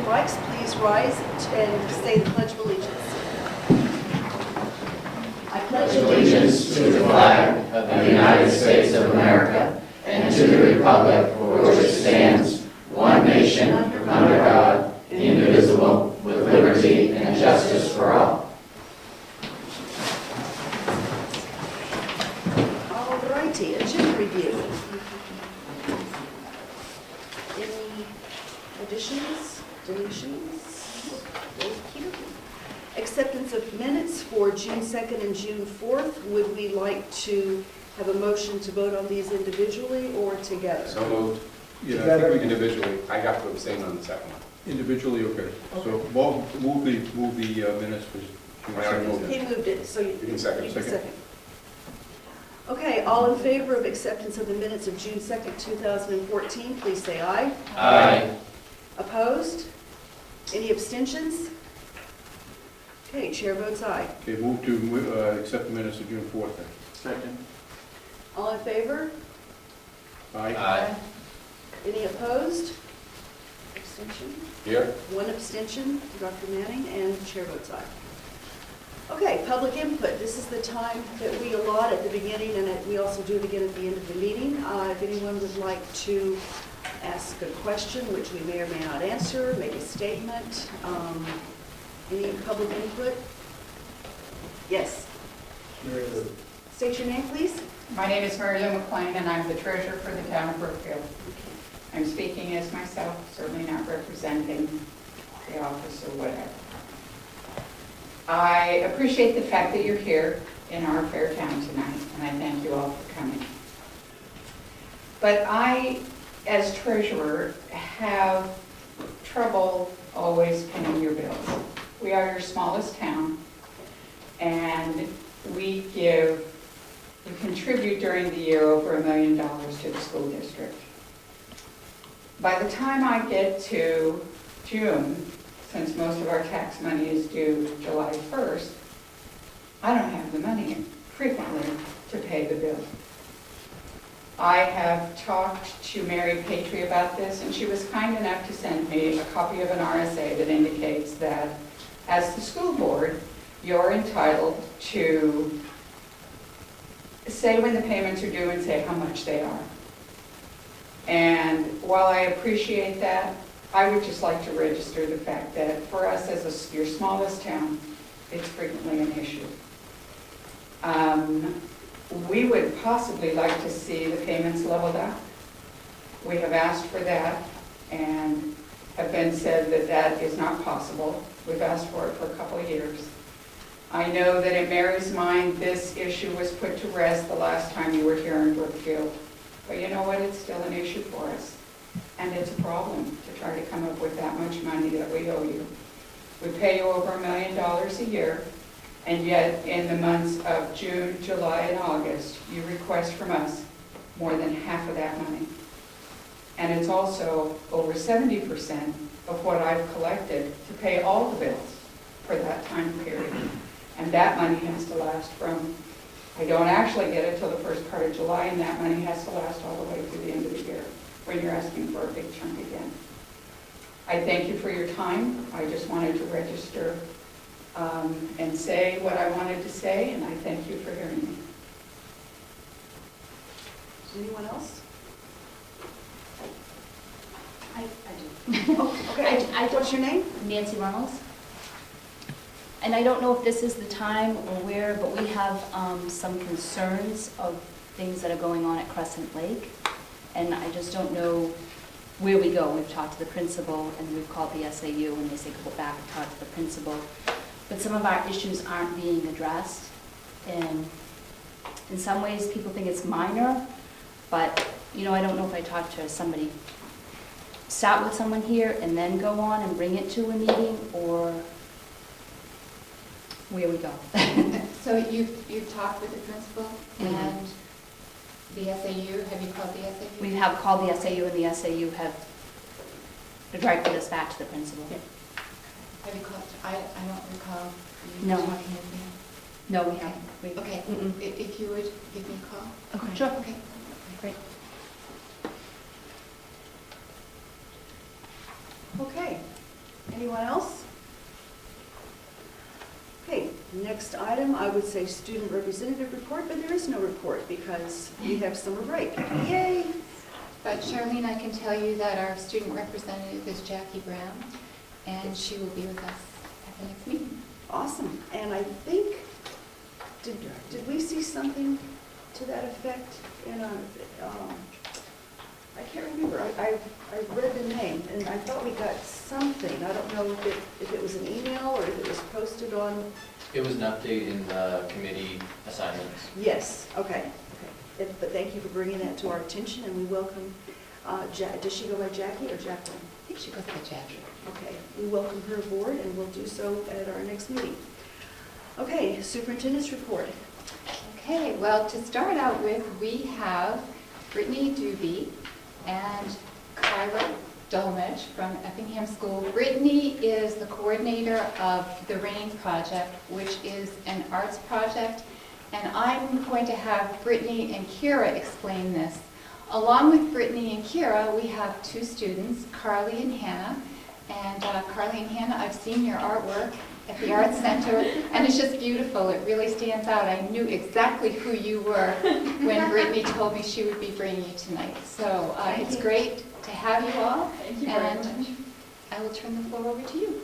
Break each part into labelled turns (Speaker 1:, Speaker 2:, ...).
Speaker 1: likes, please rise and say the Pledge of Allegiance. I pledge
Speaker 2: Allegiance to the flag of the United States of America and to the republic for which it stands, one nation, under God, indivisible, with liberty and justice for all.
Speaker 1: All righty, agenda review. Any additions, deletions? Acceptance of minutes for June 2nd and June 4th. Would we like to have a motion to vote on these individually or together?
Speaker 3: So moved.
Speaker 4: Yeah, I think we can
Speaker 3: Individually, I got to abstain on the second one.
Speaker 4: individually, okay. So move the minutes for June
Speaker 3: I already
Speaker 4: 2nd.
Speaker 3: moved
Speaker 1: He moved it, so you
Speaker 3: can second.
Speaker 1: you can second. Okay, all in favor of acceptance of the minutes of June 2nd, 2014, please say aye.
Speaker 2: Aye.
Speaker 1: Opposed? Any abstentions? Okay, chair votes aye.
Speaker 4: Okay, move to accept the minutes of June 4th then.
Speaker 2: Second.
Speaker 1: All in favor?
Speaker 4: Aye.
Speaker 2: Aye.
Speaker 1: Any opposed? Abstention?
Speaker 3: Here?
Speaker 1: One abstention, Dr. Manning, and chair votes aye. Okay, public input. This is the time that we allot at the beginning, and we also do it again at the end of the meeting. If anyone would like to ask a question, which we may or may not answer, make a statement, any public input? Yes. State your name, please.
Speaker 5: My name is Mary Lou McLean, and I'm the treasurer for the town of Brookfield. I'm speaking as myself, certainly not representing the office or whatever. I appreciate the fact that you're here in our fair town tonight, and I thank you all for coming. But I, as treasurer, have trouble always paying your bills. We are your smallest town, and we contribute during the year over $1 million to the school district. By the time I get to June, since most of our tax money is due July 1st, I don't have the money frequently to pay the bill. I have talked to Mary Patry about this, and she was kind enough to send me a copy of an RSA that indicates that as the school board, you're entitled to say when the payments are due and say how much they are. And while I appreciate that, I would just like to register the fact that for us as your smallest town, it's frequently an issue. We would possibly like to see the payments leveled out. We have asked for that and have been said that that is not possible. We've asked for it for a couple of years. I know that in Mary's mind, this issue was put to rest the last time you were here in Brookfield. But you know what? It's still an issue for us. And it's a problem to try to come up with that much money that we owe you. We pay you over $1 million a year, and yet in the months of June, July, and August, you request from us more than half of that money. And it's also over 70% of what I've collected to pay all the bills for that time period. And that money has to last from, I don't actually get it till the first part of July, and that money has to last all the way through the end of the year when you're asking for a big chunk again. I thank you for your time. I just wanted to register and say what I wanted to say, and I thank you for hearing me.
Speaker 1: Is anyone else?
Speaker 6: I do.
Speaker 1: Oh, okay. What's your name?
Speaker 6: Nancy Reynolds. And I don't know if this is the time or where, but we have some concerns of things that are going on at Crescent Lake. And I just don't know where we go. We've talked to the principal and we've called the SAU and they say go back and talk to the principal. But some of our issues aren't being addressed. And in some ways people think it's minor, but you know, I don't know if I talk to somebody, start with someone here and then go on and bring it to a meeting, or where we go.
Speaker 7: So you've talked with the principal and the SAU? Have you called the SAU?
Speaker 6: We have called the SAU, and the SAU have directed us back to the principal.
Speaker 7: Yep. Have you called? I don't recall you
Speaker 6: No.
Speaker 7: talking with me.
Speaker 6: No, we haven't.
Speaker 7: Okay. If you would give me a call.
Speaker 6: Okay. Sure.
Speaker 7: Okay.
Speaker 6: Great.
Speaker 1: Okay. Anyone else? Okay, next item, I would say student representative report, but there is no report because we have summer break. Yay!
Speaker 7: But Charlene, I can tell you that our student representative is Jackie Brown, and she will be with us at the next meeting.
Speaker 1: Awesome. And I think, did we see something to that effect in a, I can't remember. I read the name and I thought we got something. I don't know if it was an email or if it was posted on.
Speaker 2: It was an update in the committee assignments.
Speaker 1: Yes, okay. But thank you for bringing that to our attention, and we welcome, does she go by Jackie or Jacqueline?
Speaker 7: I think she goes by Jackie.
Speaker 1: Okay, we welcome her aboard, and we'll do so at our next meeting. Okay, superintendent's report.
Speaker 7: Okay, well, to start out with, we have Brittany Doobie and Kyra Dolmetsch from Effingham School. Brittany is the coordinator of the RAIN project, which is an arts project, and I'm going to have Brittany and Kira explain this. Along with Brittany and Kira, we have two students, Carly and Hannah. And Carly and Hannah, I've seen your artwork at the Arts Center, and it's just beautiful. It really stands out. I knew exactly who you were when Brittany told me she would be bringing you tonight. So it's great to have you all.
Speaker 8: Thank you very much.
Speaker 7: I will turn the floor over to you.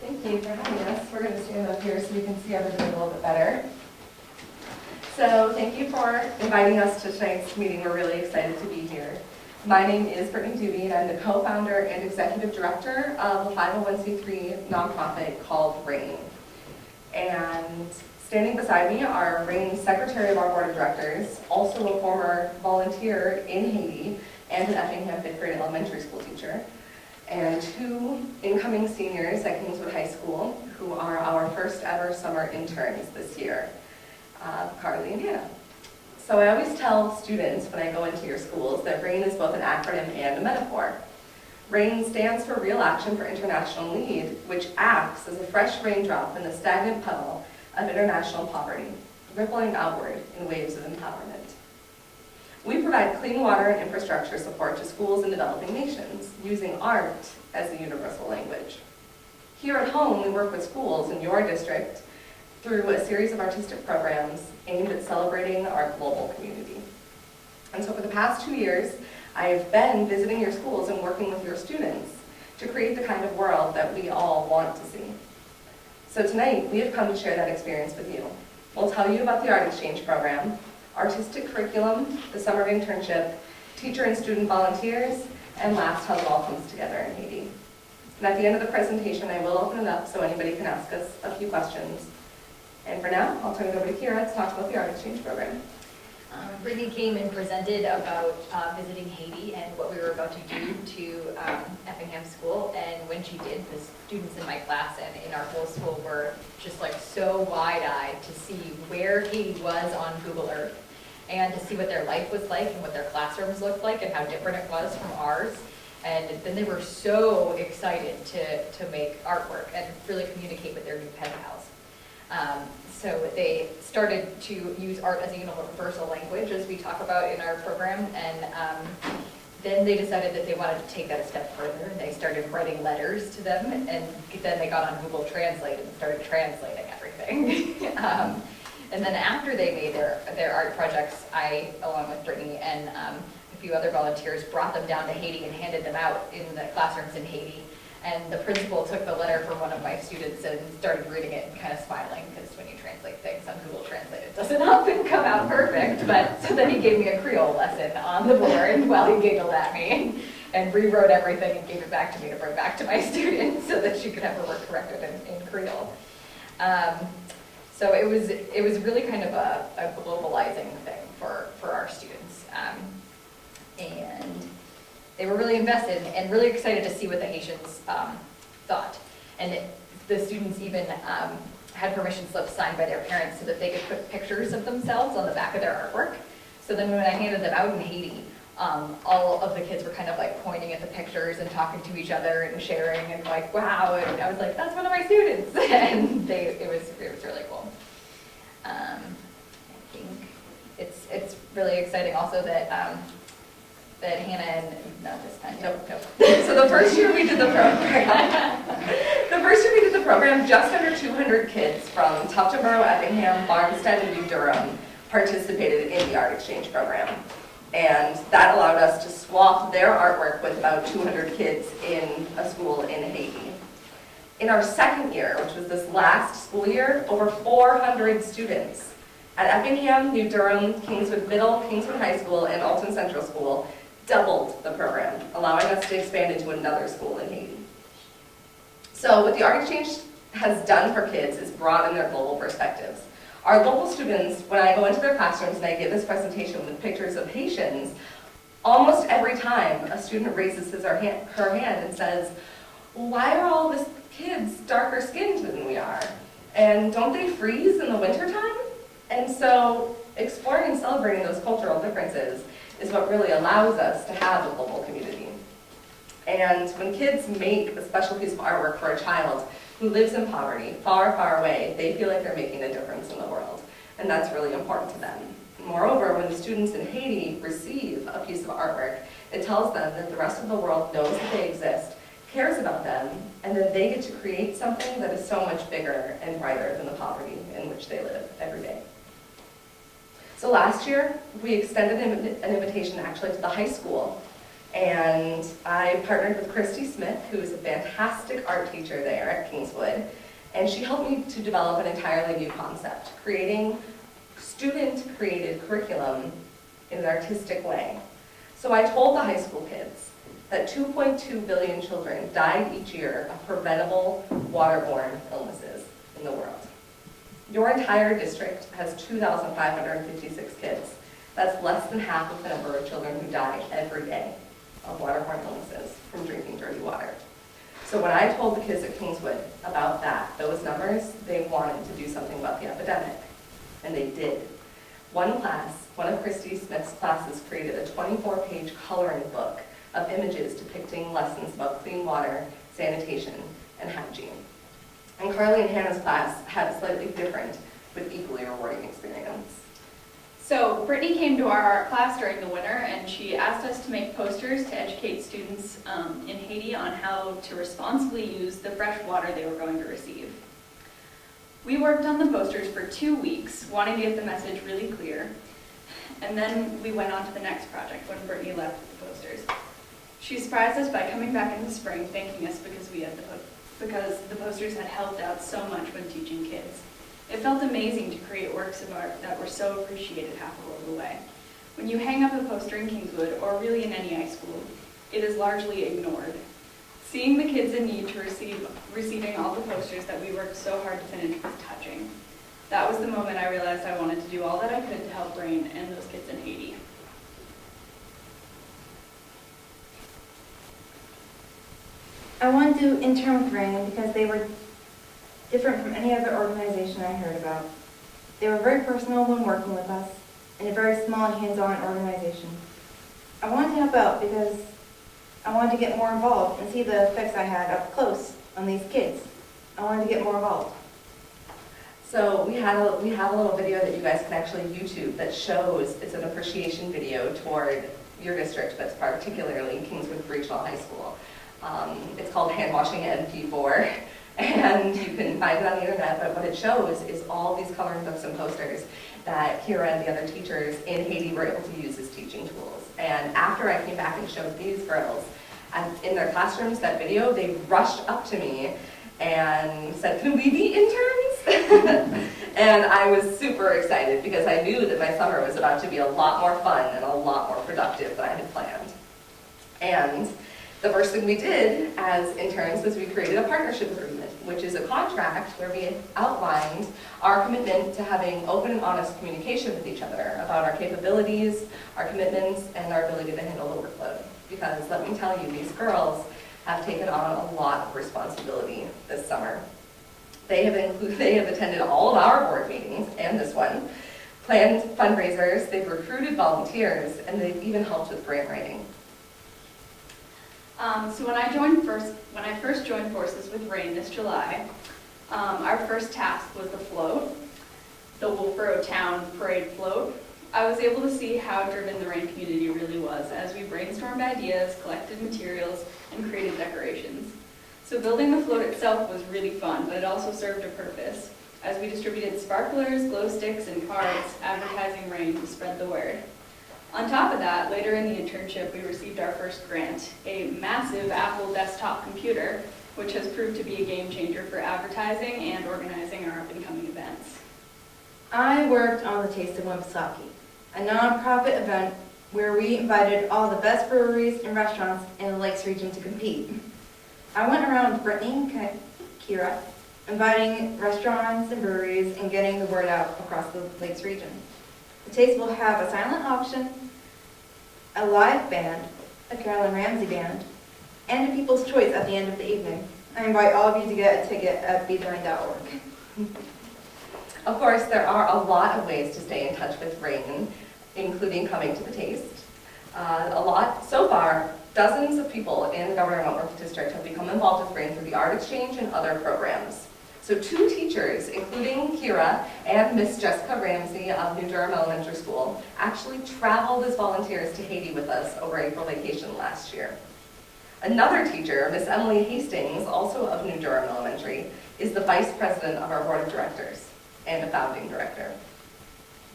Speaker 8: Thank you for having us. We're going to stand up here so we can see everything a little bit better. So thank you for inviting us to tonight's meeting. We're really excited to be here. My name is Brittany Doobie, and I'm the co-founder and executive director of a 501c3 nonprofit called RAIN. And standing beside me are RAIN's secretary of our board of directors, also a former volunteer in Haiti, and an Effingham fifth grade elementary school teacher, and two incoming seniors at Kingswood High School, who are our first ever summer interns this year, Carly and Hannah. So I always tell students when I go into your schools that RAIN is both an acronym and a metaphor. RAIN stands for Real Action for International Need, which acts as a fresh raindrop in the stagnant puddle of international poverty, rippling outward in waves of empowerment. We provide clean water and infrastructure support to schools in developing nations, using art as the universal language. Here at home, we work with schools in your district through a series of artistic programs aimed at celebrating our global community. And so for the past 2 years, I've been visiting your schools and working with your students to create the kind of world that we all want to see. So tonight, we have come to share that experience with you. We'll tell you about the Art Exchange Program, artistic curriculum, the summer internship, teacher and student volunteers, and last, how it all comes together in Haiti. And at the end of the presentation, I will open it up so anybody can ask us a few questions. And for now, I'll turn it over to Kira to talk about the Art Exchange Program.
Speaker 9: Brittany came and presented about visiting Haiti and what we were about to do to Effingham School. And when she did, the students in my class and in our whole school were just like so wide-eyed to see where Haiti was on Google Earth and to see what their life was like and what their classrooms looked like and how different it was from ours. And then they were so excited to make artwork and really communicate with their new pen pals. So they started to use art as a universal language, as we talk about in our program, and then they decided that they wanted to take that a step further, and they started writing letters to them, and then they got on Google Translate and started translating everything. And then after they made their art projects, I, along with Brittany and a few other volunteers, brought them down to Haiti and handed them out in the classrooms in Haiti. And the principal took the letter from one of my students and started reading it and kind of smiling, because when you translate things on Google Translate, it doesn't often come out perfect. But so then he gave me a Creole lesson on the board while he giggled at me and rewrote everything and gave it back to me to bring back to my students so that she could have her work corrected in Creole. So it was really kind of a globalizing thing for our students. And they were really invested and really excited to see what the Haitians thought. And the students even had permission slips signed by their parents so that they could put pictures of themselves on the back of their artwork. So then when I handed them out in Haiti, all of the kids were kind of like pointing at the pictures and talking to each other and sharing and like, wow, and I was like, that's one of my students. And it was really cool. I think it's really exciting also that that Hannah and, not this time.
Speaker 8: Nope. So the first year we did the program, just under 200 kids from Tufton Borough, Effingham, Farmstead, and New Durham participated in the art exchange program. And that allowed us to swap their artwork with about 200 kids in a school in Haiti. In our second year, which was this last school year, over 400 students at Effingham, New Durham, Kingswood Middle, Kingswood High School, and Alton Central School doubled the program, allowing us to expand into another school in Haiti. So what the art exchange has done for kids is broaden their global perspectives. Our local students, when I go into their classrooms and I give this presentation with pictures of Haitians, almost every time a student raises her hand and says, why are all these kids darker skinned than we are? And don't they freeze in the wintertime? And so exploring and celebrating those cultural differences is what really allows us to have a global community. And when kids make a special piece of artwork for a child who lives in poverty, far, far away, they feel like they're making a difference in the world. And that's really important to them. Moreover, when the students in Haiti receive a piece of artwork, it tells them that the rest of the world knows that they exist, cares about them, and that they get to create something that is so much bigger and brighter than the poverty in which they live every day. So last year, we extended an invitation actually to the high school. And I partnered with Christy Smith, who is a fantastic art teacher there at Kingswood, and she helped me to develop an entirely new concept, creating student-created curriculum in an artistic way. So I told the high school kids that 2.2 billion children died each year of preventable waterborne illnesses in the world. Your entire district has 2,556 kids. That's less than half of the number of children who die every day of waterborne illnesses from drinking dirty water. So when I told the kids at Kingswood about those numbers, they wanted to do something about the epidemic, and they did. One of Christy Smith's classes created a 24-page coloring book of images depicting lessons about clean water, sanitation, and hygiene. And Carly and Hannah's class had a slightly different but equally rewarding experience.
Speaker 10: So Brittany came to our art class during the winter, and she asked us to make posters to educate students in Haiti on how to responsibly use the fresh water they were going to receive. We worked on the posters for 2 weeks, wanting to get the message really clear, and then we went on to the next project when Brittany left with the posters. She surprised us by coming back in the spring, thanking us because the posters had helped out so much when teaching kids. It felt amazing to create works of art that were so appreciated half a world away. When you hang up a poster in Kingswood, or really in any high school, it is largely ignored. Seeing the kids in need to receiving all the posters that we worked so hard to finish was touching. That was the moment I realized I wanted to do all that I could to help Rain and those kids in Haiti.
Speaker 11: I wanted to intern with Rain because they were different from any other organization I heard about. They were very personal when working with us, in a very small and hands-on organization. I wanted to help out because I wanted to get more involved and see the effects I had up close on these kids. I wanted to get more involved.
Speaker 8: So we have a little video that you guys can actually YouTube that shows, it's an appreciation video toward your district, but particularly Kingswood Regional High School. It's called Hand Washing MP4. And you can find it on the internet, but what it shows is all these coloring books and posters that Kira and the other teachers in Haiti were able to use as teaching tools. And after I came back and showed these girls in their classrooms that video, they rushed up to me and said, "Can we be interns?" And I was super excited because I knew that my summer was about to be a lot more fun and a lot more productive than I had planned. And the first thing we did as interns was we created a partnership agreement, which is a contract where we outlined our commitment to having open and honest communication with each other about our capabilities, our commitments, and our ability to handle the workload. Because let me tell you, these girls have taken on a lot of responsibility this summer. They have attended all of our board meetings, and this one, planned fundraisers, they've recruited volunteers, and they've even helped with grant writing.
Speaker 10: So when I first joined forces with Rain this July, our first task was the float, the Wolfboro Town Parade float. I was able to see how driven the RAIN community really was as we brainstormed ideas, collected materials, and created decorations. So building the float itself was really fun, but it also served a purpose, as we distributed sparklers, glow sticks, and cards advertising RAIN to spread the word. On top of that, later in the internship, we received our first grant, a massive Apple desktop computer, which has proved to be a game changer for advertising and organizing our up-and-coming events.
Speaker 11: I worked on the Taste of Wombsaki, a nonprofit event where we invited all the best breweries and restaurants in the Lakes region to compete. I went around with Brittany and Kira, inviting restaurants and breweries and getting the word out across the Lakes region. The Taste will have a silent auction, a live band, a Carolyn Ramsey band, and a People's Choice at the end of the evening. I invite all of you to get a ticket at beatline.org.
Speaker 8: Of course, there are a lot of ways to stay in touch with RAIN, including coming to the Taste. So far, dozens of people in the Governor Wentworth District have become involved with RAIN through the art exchange and other programs. So 2 teachers, including Kira and Miss Jessica Ramsey of New Durham Elementary School, actually traveled as volunteers to Haiti with us over April vacation last year. Another teacher, Miss Emily Hastings, also of New Durham Elementary, is the vice president of our board of directors and a founding director.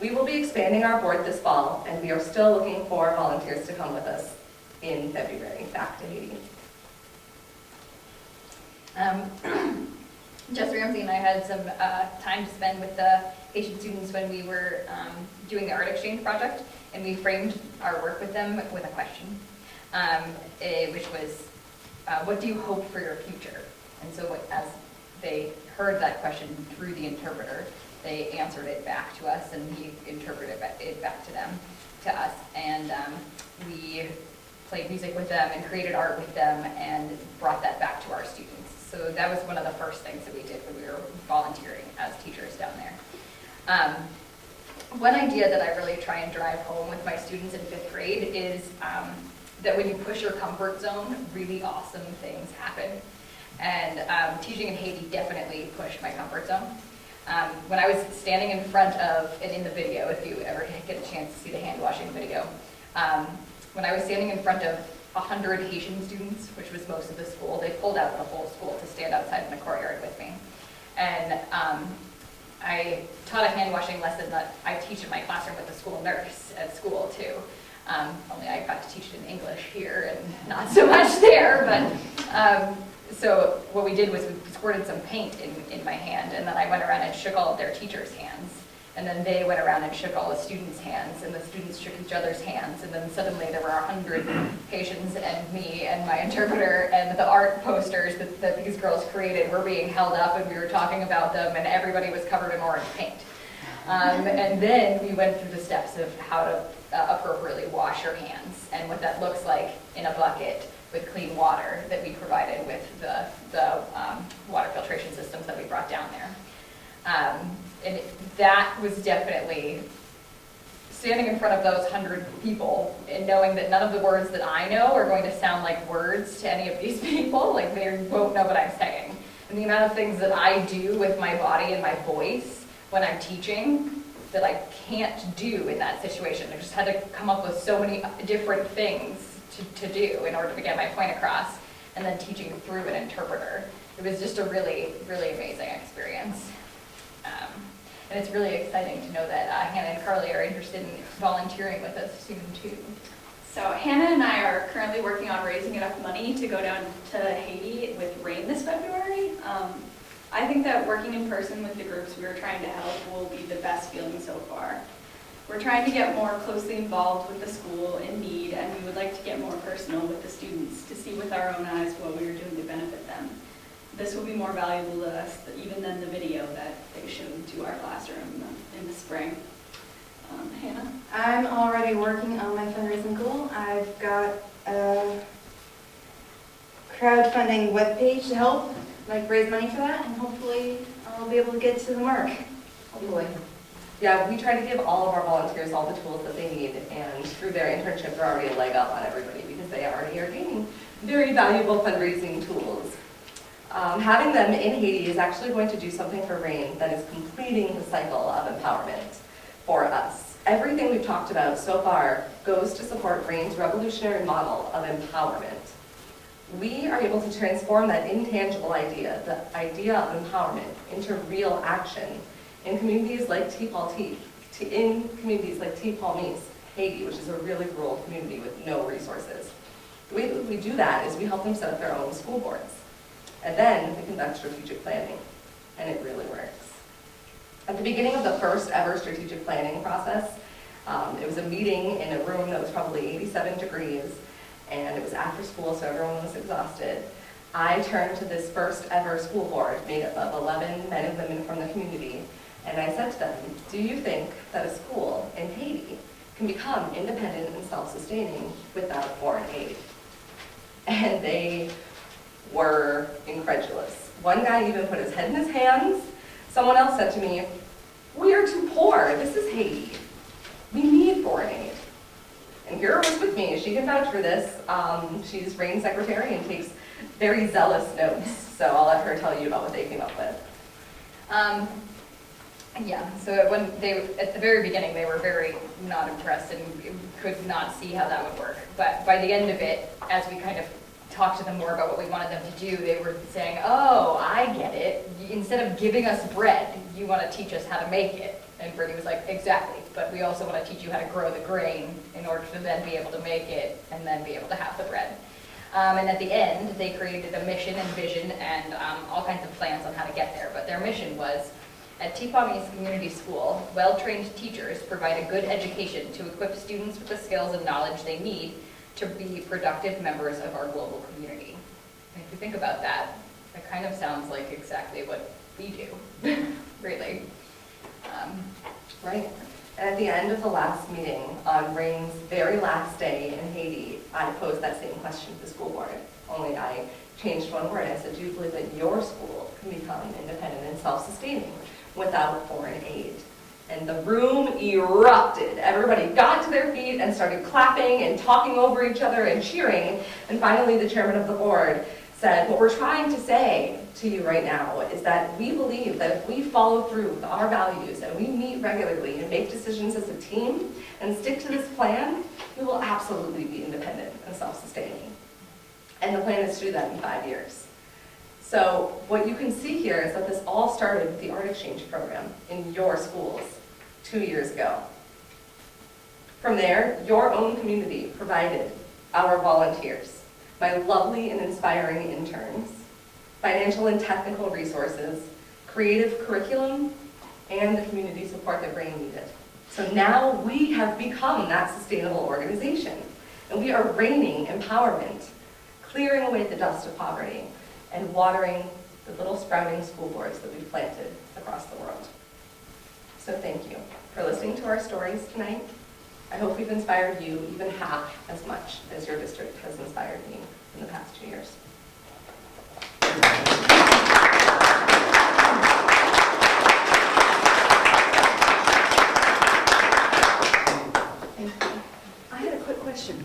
Speaker 8: We will be expanding our board this fall, and we are still looking for volunteers to come with us in February back to Haiti.
Speaker 9: Jess Ramsey and I had some time to spend with the Haitian students when we were doing the art exchange project, and we framed our work with them with a question, which was, what do you hope for your future? And so as they heard that question through the interpreter, they answered it back to us, and he interpreted it back to us, and we played music with them and created art with them and brought that back to our students. So that was one of the first things that we did when we were volunteering as teachers down there. One idea that I really try and drive home with my students in 5th grade is that when you push your comfort zone, really awesome things happen. And teaching in Haiti definitely pushed my comfort zone. When I was standing in front of, and in the video, if you ever get a chance to see the hand washing video, when I was standing in front of 100 Haitian students, which was most of the school, they pulled out the whole school to stand outside in the courtyard with me. And I taught a hand washing lesson that I teach in my classroom with the school nurse at school too. Only I got to teach it in English here and not so much there, but so what we did was we squirted some paint in my hand, and then I went around and shook all of their teachers' hands. And then they went around and shook all the students' hands, and the students shook each other's hands, and then suddenly there were 100 Haitians and me and my interpreter, and the art posters that these girls created were being held up, and we were talking about them, and everybody was covered in orange paint. And then we went through the steps of how to appropriately wash your hands, and what that looks like in a bucket with clean water that we provided with the water filtration systems that we brought down there. And that was definitely standing in front of those 100 people and knowing that none of the words that I know are going to sound like words to any of these people, like they won't know what I'm saying. And the amount of things that I do with my body and my voice when I'm teaching that I can't do in that situation. I just had to come up with so many different things to do in order to get my point across, and then teaching through an interpreter. It was just a really, really amazing experience. And it's really exciting to know that Hannah and Carly are interested in volunteering with us soon too.
Speaker 10: So Hannah and I are currently working on raising enough money to go down to Haiti with RAIN this February. I think that working in person with the groups we are trying to help will be the best feeling so far. We're trying to get more closely involved with the school in need, and we would like to get more personal with the students to see with our own eyes what we are doing to benefit them. This will be more valuable to us even than the video that they showed to our classroom in the spring. Hannah?
Speaker 11: I'm already working on my fundraising goal. I've got a crowdfunding webpage to help raise money for that, and hopefully I'll be able to get to the mark.
Speaker 8: Hopefully. Yeah, we try to give all of our volunteers all the tools that they need, and through their internship, they're already a leg up on everybody because they already are gaining very valuable fundraising tools. Having them in Haiti is actually going to do something for RAIN that is completing the cycle of empowerment for us. Everything we've talked about so far goes to support RAIN's revolutionary model of empowerment. We are able to transform that intangible idea, the idea of empowerment, into real action in communities like in communities like T-Palmese, Haiti, which is a really rural community with no resources. The way that we do that is we help them set up their own school boards. And then we conduct strategic planning, and it really works. At the beginning of the first ever strategic planning process, it was a meeting in a room that was probably 87 degrees, and it was after school, so everyone was exhausted. I turned to this first ever school board made up of 11 men and women from the community, and I said to them, do you think that a school in Haiti can become independent and self-sustaining without foreign aid? And they were incredulous. One guy even put his head in his hands. Someone else said to me, we are too poor, this is Haiti. We need foreign aid. And Vera was with me, she can vouch for this. She's RAIN's secretary and takes very zealous notes, so I'll let her tell you about what they came up with.
Speaker 9: Yeah, so when at the very beginning, they were very not impressed and could not see how that would work. But by the end of it, as we kind of talked to them more about what we wanted them to do, they were saying, oh, I get it. Instead of giving us bread, you want to teach us how to make it. And Brittany was like, exactly, but we also want to teach you how to grow the grain in order to then be able to make it and then be able to have the bread. And at the end, they created a mission and vision and all kinds of plans on how to get there. But their mission was, at T-Palmese Community School, well-trained teachers provide a good education to equip students with the skills and knowledge they need to be productive members of our global community. And if you think about that, that kind of sounds like exactly what we do, really.
Speaker 8: Right. And at the end of the last meeting, on RAIN's very last day in Haiti, I posed that same question to the school board, only I changed one word. I said, do you believe that your school can become independent and self-sustaining without foreign aid? And the room erupted. Everybody got to their feet and started clapping and talking over each other and cheering. And finally, the chairman of the board said, what we're trying to say to you right now is that we believe that if we follow through with our values and we meet regularly and make decisions as a team and stick to this plan, we will absolutely be independent and self-sustaining. And the plan is to do that in 5 years. So what you can see here is that this all started with the art exchange program in your schools 2 years ago. From there, your own community provided our volunteers, my lovely and inspiring interns, financial and technical resources, creative curriculum, and the community support that RAIN needed. So now we have become that sustainable organization, and we are reigning empowerment, clearing away the dust of poverty, and watering the little sprouting school boards that we've planted across the world. So thank you for listening to our stories tonight. I hope we've inspired you even half as much as your district has inspired me in the past 2 years.
Speaker 1: I had a quick question.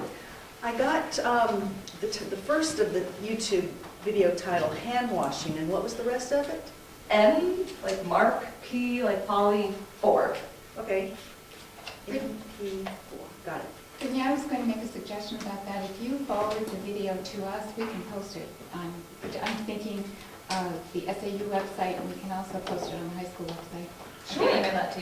Speaker 1: I got the first of the YouTube video titled Hand Washing, and what was the rest of it?
Speaker 8: M, like Mark, P, like Polly, 4.
Speaker 1: Okay. MP4. Got it.
Speaker 7: Brittany, I was going to make a suggestion about that. If you forward the video to us, we can post it on, I'm thinking of the SAU website, and we can also post it on the high school website.
Speaker 1: Sure.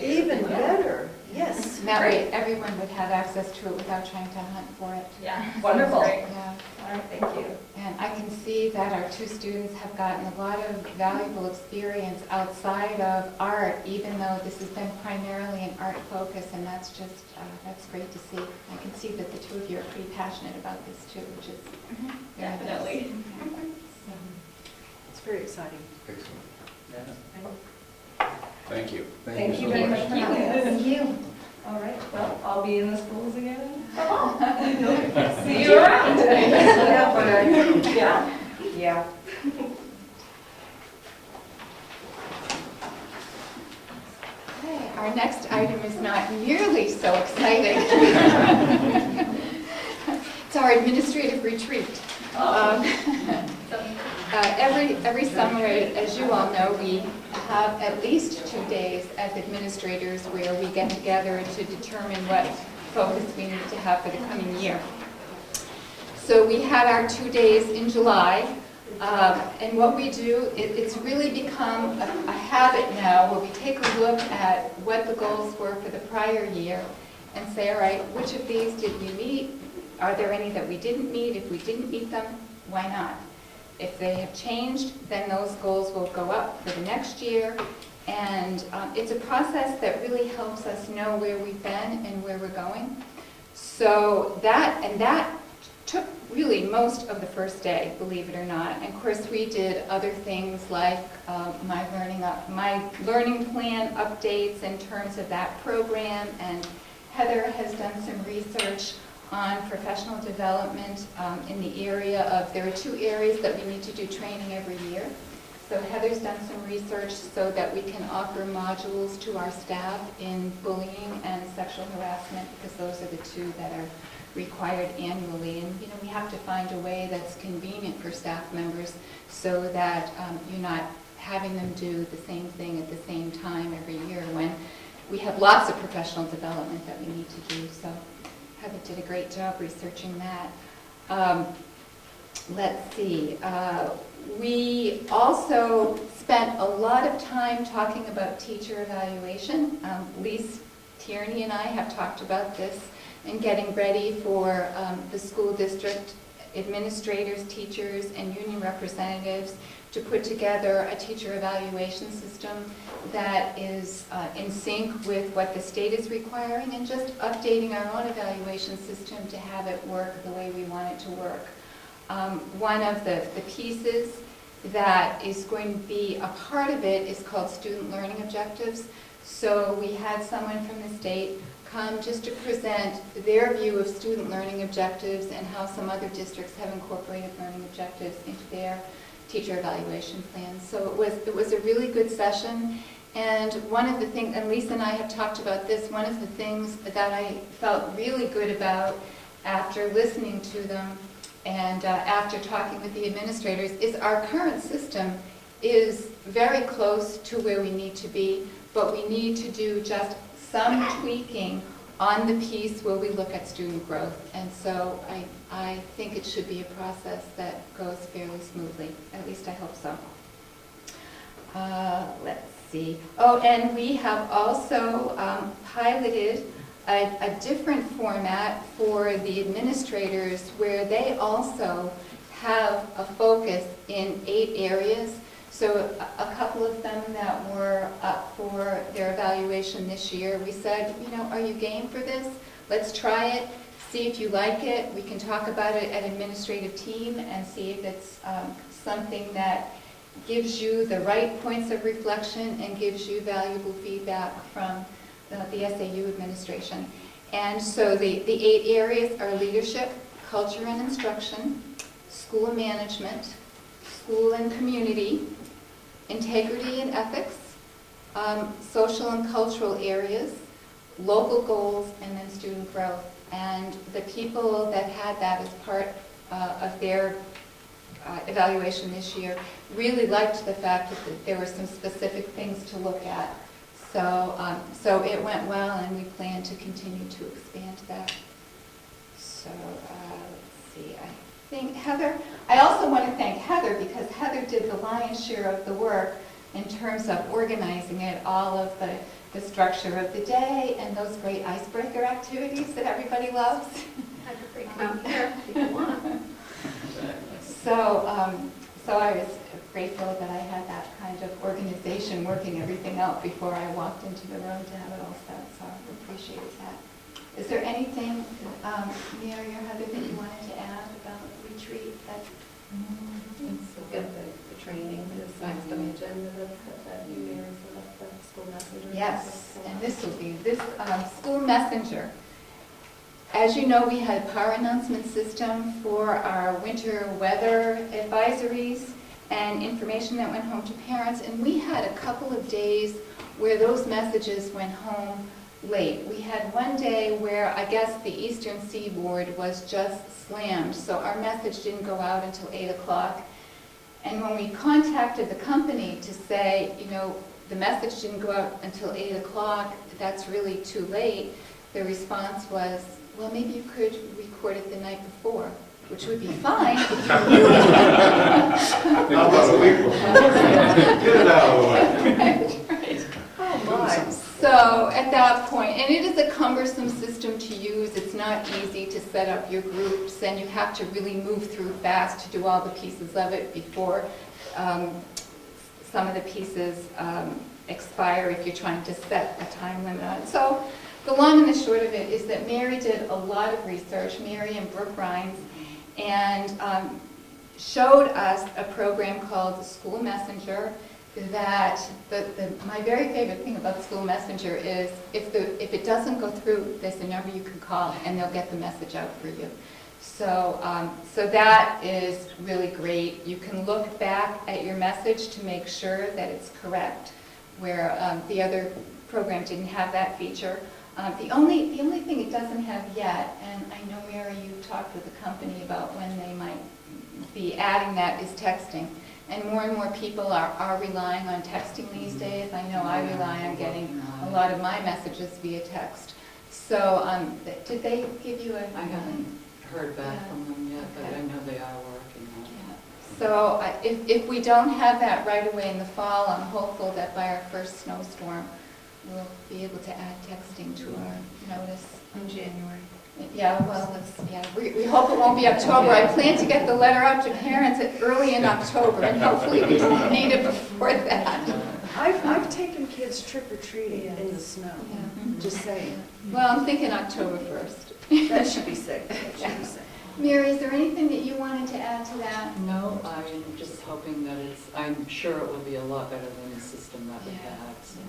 Speaker 1: Even better. Yes.
Speaker 7: And that way, everyone would have access to it without trying to hunt for it.
Speaker 9: Yeah.
Speaker 8: Wonderful.
Speaker 7: Yeah.
Speaker 8: All right, thank you.
Speaker 7: And I can see that our 2 students have gotten a lot of valuable experience outside of art, even though this has been primarily an art focus, and that's just, that's great to see. I can see that the 2 of you are pretty passionate about this too, which is very nice.
Speaker 10: Definitely.
Speaker 7: So,
Speaker 1: It's very exciting.
Speaker 4: Excellent.
Speaker 3: Thank you.
Speaker 8: Thank you
Speaker 4: so
Speaker 8: very
Speaker 4: much.
Speaker 8: much for having us.
Speaker 7: Thank you.
Speaker 8: All right, well, I'll be in the schools again. See you around. Yeah. Yeah.
Speaker 7: Okay, our next item is not nearly so exciting. It's our administrative retreat. Every summer, as you all know, we have at least 2 days as administrators where we get together to determine what focus we need to have for the coming year. So we had our 2 days in July, and what we do, it's really become a habit now where we take a look at what the goals were for the prior year and say, all right, which of these did we meet? Are there any that we didn't meet? If we didn't meet them, why not? If they have changed, then those goals will go up for the next year. And it's a process that really helps us know where we've been and where we're going. So that took really most of the first day, believe it or not. And of course, we did other things like my learning plan updates in terms of that program. And Heather has done some research on professional development in the area of, there are 2 areas that we need to do training every year. So Heather's done some research so that we can offer modules to our staff in bullying and sexual harassment, because those are the 2 that are required annually. And we have to find a way that's convenient for staff members so that you're not having them do the same thing at the same time every year when we have lots of professional development that we need to do. So Heather did a great job researching that. Let's see. We also spent a lot of time talking about teacher evaluation. Lise Tierney and I have talked about this and getting ready for the school district administrators, teachers, and union representatives to put together a teacher evaluation system that is in sync with what the state is requiring, and just updating our own evaluation system to have it work the way we want it to work. One of the pieces that is going to be a part of it is called student learning objectives. So we had someone from the state come just to present their view of student learning objectives and how some other districts have incorporated learning objectives into their teacher evaluation plans. So it was a really good session. And one of the things, and Lisa and I have talked about this, one of the things that I felt really good about after listening to them and after talking with the administrators is our current system is very close to where we need to be, but we need to do just some tweaking on the piece where we look at student growth. And so I think it should be a process that goes fairly smoothly. At least I hope so. Let's see. Oh, and we have also piloted a different format for the administrators where they also have a focus in 8 areas. So a couple of them that were up for their evaluation this year, we said, are you game for this? Let's try it, see if you like it. We can talk about it at administrative team and see if it's something that gives you the right points of reflection and gives you valuable feedback from the SAU administration. And so the 8 areas are leadership, culture and instruction, school management, school and community, integrity and ethics, social and cultural areas, local goals, and then student growth. And the people that had that as part of their evaluation this year really liked the fact that there were some specific things to look at. So it went well, and we plan to continue to expand that. So let's see, I think Heather, I also want to thank Heather because Heather did the lion's share of the work in terms of organizing it, all of the structure of the day and those great icebreaker activities that everybody loves. So I was grateful that I had that kind of organization working everything out before I walked into the room to have it all set, so I appreciated that. Is there anything, Mary or Heather, that you wanted to add about the retreat?
Speaker 8: Get the training, the next on the agenda that you Mary set up the school messenger.
Speaker 7: Yes, and this will be, this school messenger. As you know, we had a power announcement system for our winter weather advisories and information that went home to parents, and we had a couple of days where those messages went home late. We had one day where I guess the Eastern Seaboard was just slammed, so our message didn't go out until 8 o'clock. And when we contacted the company to say, the message didn't go out until 8 o'clock, that's really too late, the response was, well, maybe you could record it the night before, which would be fine if you knew it.
Speaker 4: How about a week before? Get it out of the way.
Speaker 7: Right.
Speaker 1: Oh, my.
Speaker 7: So at that point, and it is a cumbersome system to use, it's not easy to set up your groups, and you have to really move through fast to do all the pieces of it before some of the pieces expire if you're trying to set a time limit on it. So the long and the short of it is that Mary did a lot of research, Mary and Brooke Rhines, and showed us a program called the School Messenger that my very favorite thing about School Messenger is if it doesn't go through, there's a number you can call and they'll get the message out for you. So, so that is really great. You can look back at your message to make sure that it's correct, where the other program didn't have that feature. The only thing it doesn't have yet, and I know, Mary, you talked with the company about when they might be adding that, is texting. And more people are relying on texting these days. I know I rely on getting a lot of my messages via text. So did they give you a...
Speaker 12: I haven't heard back from them yet, but I know they are working on it.
Speaker 7: Yeah. So if we don't have that right away in the fall, I'm hopeful that by our first snowstorm, we'll be able to add texting to our notice.
Speaker 1: In January.
Speaker 7: Yeah, well, we hope it won't be October. I plan to get the letter out to parents early in October, and hopefully we won't need it before that.
Speaker 1: I've taken kids trick-or-treating in the snow, just saying.
Speaker 7: Well, I'm thinking October 1st.
Speaker 1: That should be safe. That should be safe.
Speaker 7: Mary, is there anything that you wanted to add to that?
Speaker 12: No, I'm just hoping that I'm sure it will be a lot better than the system that we had. So.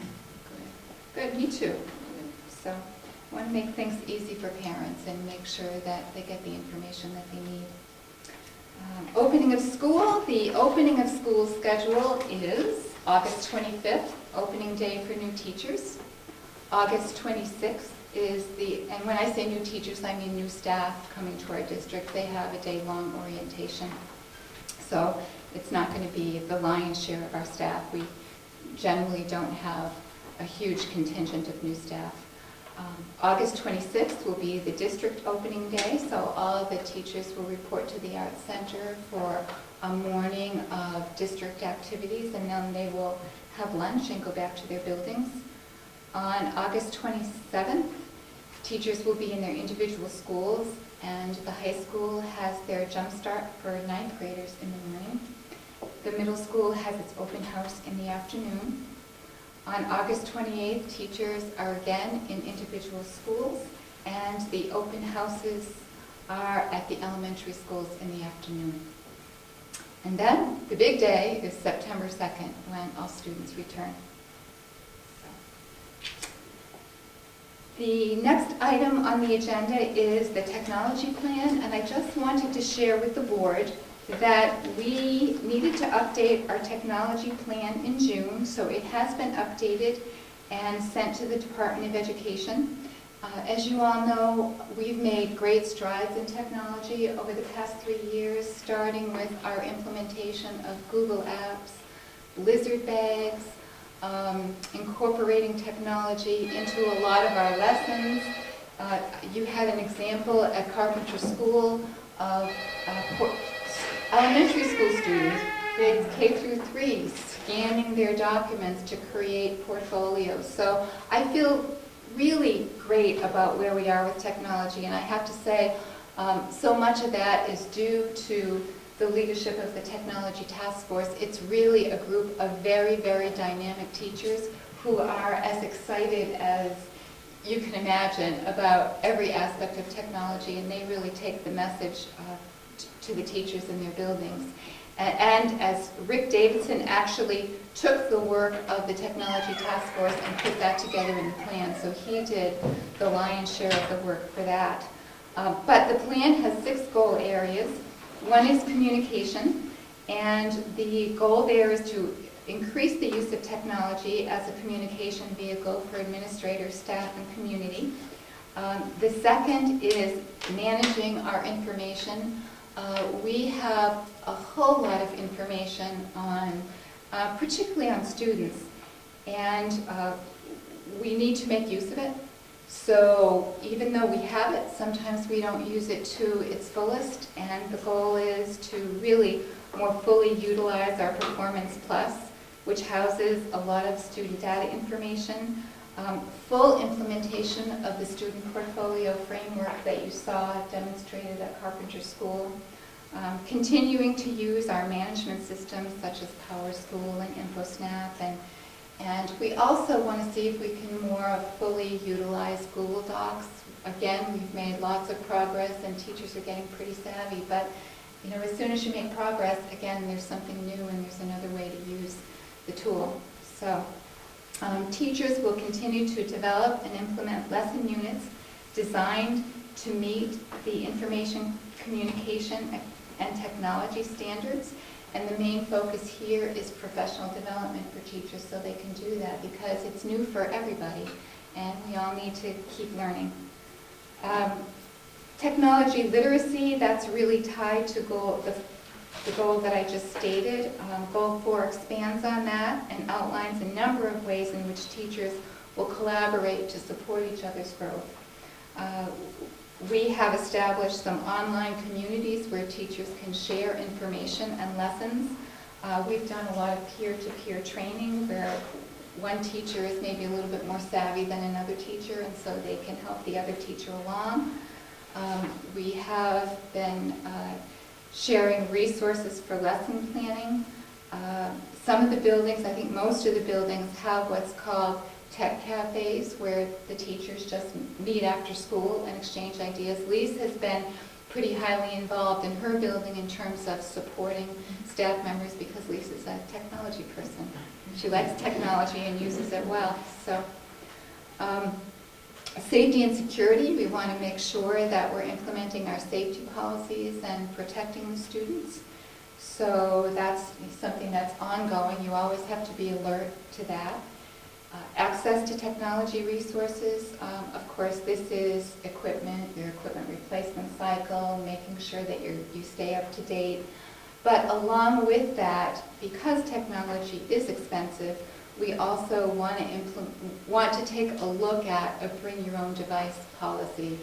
Speaker 7: Good, me too. So I want to make things easy for parents and make sure that they get the information that they need. Opening of school. The opening of school schedule is August 25th, opening day for new teachers. August 26th is and when I say new teachers, I mean new staff coming to our district. They have a day-long orientation. So it's not going to be the lion's share of our staff. We generally don't have a huge contingent of new staff. August 26th will be the district opening day, so all the teachers will report to the Arts Center for a morning of district activities, and then they will have lunch and go back to their buildings. On August 27th, teachers will be in their individual schools, and the high school has their jump start for 9th graders in the morning. The middle school has its open house in the afternoon. On August 28th, teachers are again in individual schools, and the open houses are at the elementary schools in the afternoon. And then the big day is September 2nd, when all students return. The next item on the agenda is the technology plan, and I just wanted to share with the board that we needed to update our technology plan in June, so it has been updated and sent to the Department of Education. As you all know, we've made great strides in technology over the past 3 years, starting with our implementation of Google Apps, Blizzard bags, incorporating technology into a lot of our lessons. You had an example at Carpenter School of elementary school students, grades K through 3, scanning their documents to create portfolios. So I feel really great about where we are with technology, and I have to say, so much of that is due to the leadership of the Technology Task Force. It's really a group of very, very dynamic teachers who are as excited as you can imagine about every aspect of technology, and they really take the message to the teachers in their buildings. And as Rick Davidson actually took the work of the Technology Task Force and put that together in the plan, so he did the lion's share of the work for that. But the plan has 6 goal areas. One is communication, and the goal there is to increase the use of technology as a communication vehicle for administrators, staff, and community. The second is managing our information. We have a whole lot of information on, particularly on students, and we need to make use of it. So even though we have it, sometimes we don't use it to its fullest, and the goal is to really more fully utilize our Performance Plus, which houses a lot of student data information, full implementation of the student portfolio framework that you saw demonstrated at Carpenter School, continuing to use our management systems such as PowerSchool and InfoSnap, and we also want to see if we can more fully utilize Google Docs. Again, we've made lots of progress and teachers are getting pretty savvy, but you know, as soon as you make progress, again, there's something new and there's another way to use the tool. So teachers will continue to develop and implement lesson units designed to meet the information communication and technology standards. And the main focus here is professional development for teachers so they can do that because it's new for everybody and we all need to keep learning. Technology literacy, that's really tied to the goal that I just stated. Goal 4 expands on that and outlines a number of ways in which teachers will collaborate to support each other's growth. We have established some online communities where teachers can share information and lessons. We've done a lot of peer-to-peer training where one teacher is maybe a little bit more savvy than another teacher, and so they can help the other teacher along. We have been sharing resources for lesson planning. Some of the buildings, I think most of the buildings, have what's called tech cafes where the teachers just meet after school and exchange ideas. Lise has been pretty highly involved in her building in terms of supporting staff members because Lise is a technology person. She likes technology and uses it well. So, safety and security, we want to make sure that we're implementing our safety policies and protecting the students. So that's something that's ongoing. You always have to be alert to that. Access to technology resources, of course this is equipment, your equipment replacement cycle, making sure that you stay up to date. But along with that, because technology is expensive, we also want to take a look at a bring your own device policy,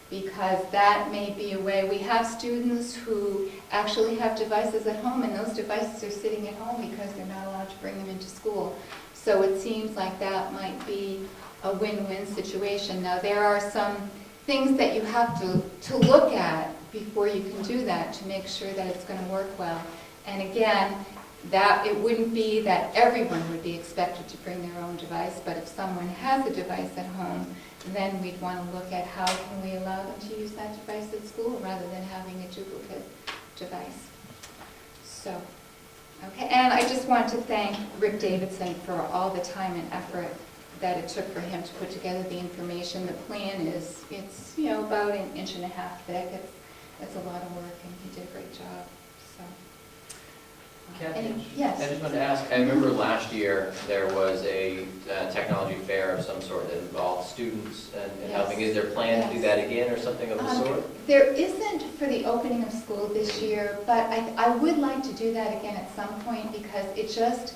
Speaker 7: because that may be a way. We have students who actually have devices at home and those devices are sitting at home because they're not allowed to bring them into school. So it seems like that might be a win-win situation. Now there are some things that you have to look at before you can do that to make sure that it's going to work well. And again, that it wouldn't be that everyone would be expected to bring their own device, but if someone has a device at home, then we'd want to look at how can we allow them to use that device at school rather than having a duplicate device. So. Okay, and I just want to thank Rick Davidson for all the time and effort that it took for him to put together the information. The plan is, it's about 1.5 inches thick. It's a lot of work, and he did a great job. So,
Speaker 2: Kathy,
Speaker 7: yes.
Speaker 2: I just wanted to ask, I remember last year there was a technology fair of some sort that involved students and
Speaker 7: Yes.
Speaker 2: helping. Is there a plan to do that again or something of the sort?
Speaker 7: There isn't for the opening of school this year, but I would like to do that again at some point because it just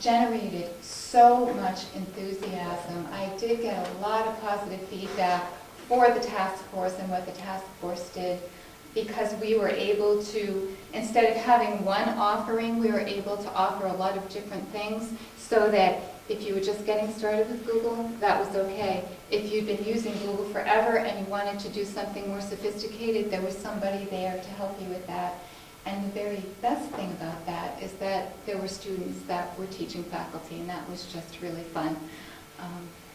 Speaker 7: generated so much enthusiasm. I did get a lot of positive feedback for the task force and what the task force did, because we were able to, instead of having one offering, we were able to offer a lot of different things so that if you were just getting started with Google, that was okay. If you'd been using Google forever and you wanted to do something more sophisticated, there was somebody there to help you with that. And the very best thing about that is that there were students that were teaching faculty, and that was just really fun.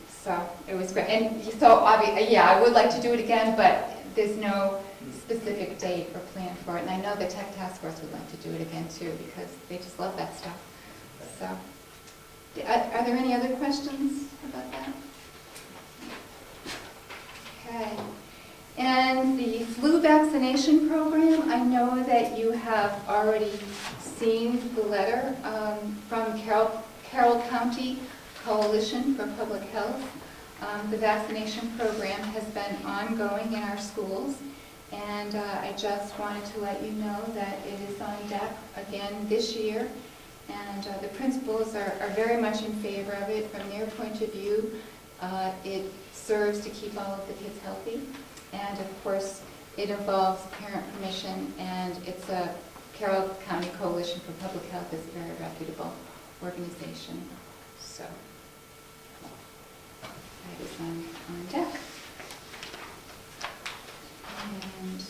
Speaker 7: So it was great. And so, obviously, yeah, I would like to do it again, but there's no specific date or plan for it. And I know the Tech Task Force would like to do it again too, because they just love that stuff. So, are there any other questions about that? Okay. And the flu vaccination program, I know that you have already seen the letter from Carroll County Coalition for Public Health. The vaccination program has been ongoing in our schools, and I just wanted to let you know that it is on deck again this year, and the principals are very much in favor of it. From their point of view, it serves to keep all of the kids healthy, and of course, it involves parent permission, and it's a Carroll County Coalition for Public Health is a very reputable organization. So that is on deck. And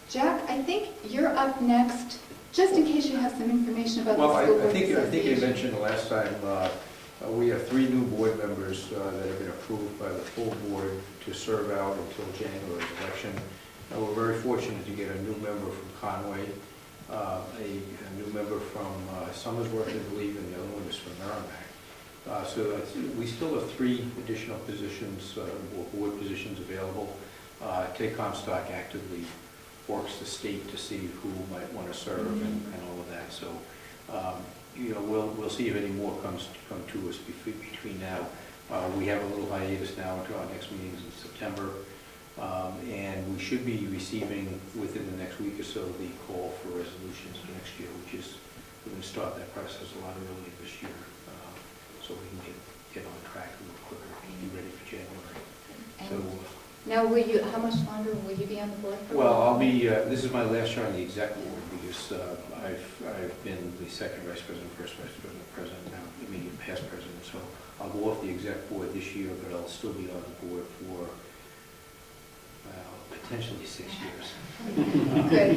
Speaker 7: Jack, I think you're up next, just in case you have some information about
Speaker 4: Well,
Speaker 7: the School
Speaker 4: I
Speaker 7: Board
Speaker 4: think you
Speaker 7: Association.
Speaker 4: mentioned the last time, we have 3 new board members that have been approved by the full board to serve out until January's election. We're very fortunate to get a new member from Conway, a new member from Somersworth, I believe, and the other one is from Merrimack. So we still have 3 additional positions, board positions available. Take Comstock actively works the state to see who might want to serve and all of that. So, we'll see if any more come to us between now. We have a little hiatus now until our next meetings in September. And we should be receiving within the next week or so the call for resolutions for next year, which is, we're going to start that process a lot earlier this year, so we can get on track a little quicker and be ready for January. So,
Speaker 7: Now, how much longer will you be on the board for?
Speaker 4: well, I'll be, this is my last year on the exec board because I've been the second vice president, first vice president, now immediate past president. So I'll go off the exec board this year, but I'll still be on the board for potentially 6 years.
Speaker 7: Good.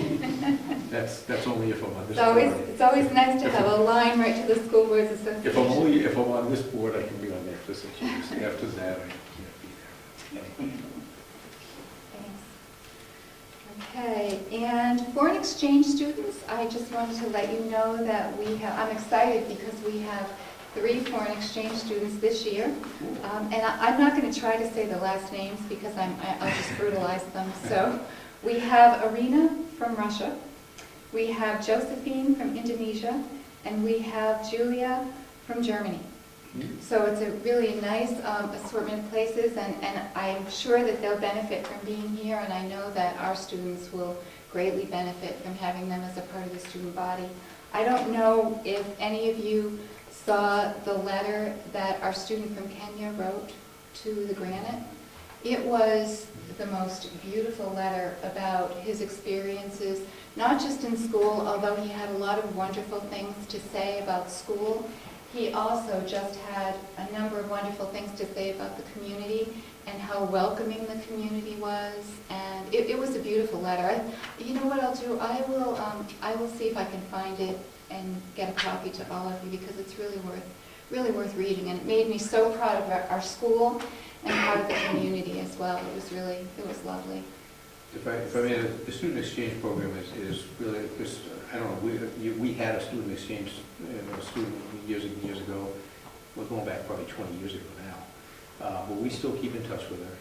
Speaker 4: That's only if I'm on this board.
Speaker 7: It's always nice to have a line right to the School Boards Association.
Speaker 4: If I'm on this board, I can be on there for 6 years. After that, I can't be there.
Speaker 7: Thanks. Okay, and foreign exchange students, I just wanted to let you know that I'm excited because we have 3 foreign exchange students this year. And I'm not going to try to say the last names because I'll just brutalize them. So we have Arina from Russia, we have Josephine from Indonesia, and we have Julia from Germany. So it's a really nice assortment of places, and I'm sure that they'll benefit from being here, and I know that our students will greatly benefit from having them as a part of the student body. I don't know if any of you saw the letter that our student from Kenya wrote to the Granite. It was the most beautiful letter about his experiences, not just in school, although he had a lot of wonderful things to say about school. He also just had a number of wonderful things to say about the community and how welcoming the community was, and it was a beautiful letter. You know what I'll do? I will see if I can find it and get a copy to all of you because it's really worth reading, and it made me so proud of our school and proud of the community as well. It was lovely.
Speaker 4: If I may, the student exchange program is really, because I don't know, we had a student exchange student years ago. We're going back probably 20 years ago now, but we still keep in touch with her.